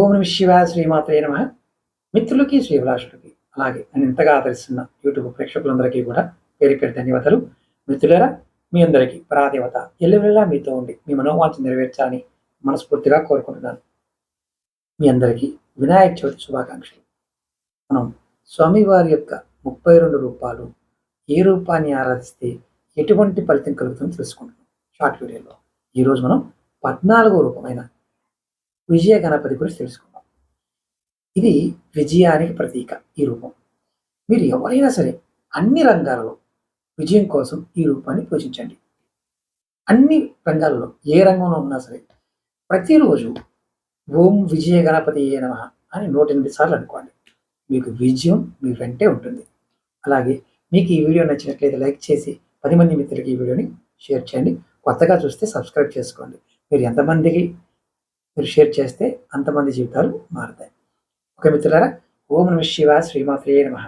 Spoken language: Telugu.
ఓం నమః శివాయ శ్రీమాత్రే నమః. మిత్రులకి, శ్రీభిలాషులకి, అలాగే నన్ను ఇంతగా ఆదరిస్తున్న యూట్యూబ్ ప్రేక్షకులందరికీ కూడా పేరు పేరు ధన్యవాదాలు. మిత్రులారా, మీ అందరికీ పరాదేవత ఎల్లవేళలా మీతో ఉండి మీ మనోవాంఛ నెరవేర్చాలని మనస్ఫూర్తిగా కోరుకుంటున్నాను. మీ అందరికీ వినాయక చవితి శుభాకాంక్షలు. మనం స్వామివారి యొక్క 32 రూపాలు, ఏ రూపాన్ని ఆరాధిస్తే ఎటువంటి ఫలితం కలుగుతుందో తెలుసుకుంటున్నాం షార్ట్ వీడియోలో. ఈరోజు మనం 14వ రూపమైన విజయ గణపతి గురించి తెలుసుకుందాం. ఇది విజయానికి ప్రతీక. ఈ రూపం మీరు ఎవరైనా సరే అన్ని రంగాలలో విజయం కోసం ఈ రూపాన్ని పూజించండి. అన్ని రంగాలలో ఏ రంగంలో ఉన్నా సరే ప్రతిరోజు ఓం విజయ గణపతి నమః అని 108 సార్లు అనుకోండి. మీకు విజయం మీ వెంటే ఉంటుంది. అలాగే మీకు ఈ వీడియో నచ్చినట్లయితే లైక్ చేసి 10 మంది మిత్రులకి ఈ వీడియోని షేర్ చేయండి. కొత్తగా చూస్తే సబ్స్క్రైబ్ చేసుకోండి. మీరు ఎంతమందికి మీరు షేర్ చేస్తే అంతమంది జీవితాలు మారుతాయి. ఓకే మిత్రులారా, ఓం నమః శివాయ శ్రీమాత్రే నమః.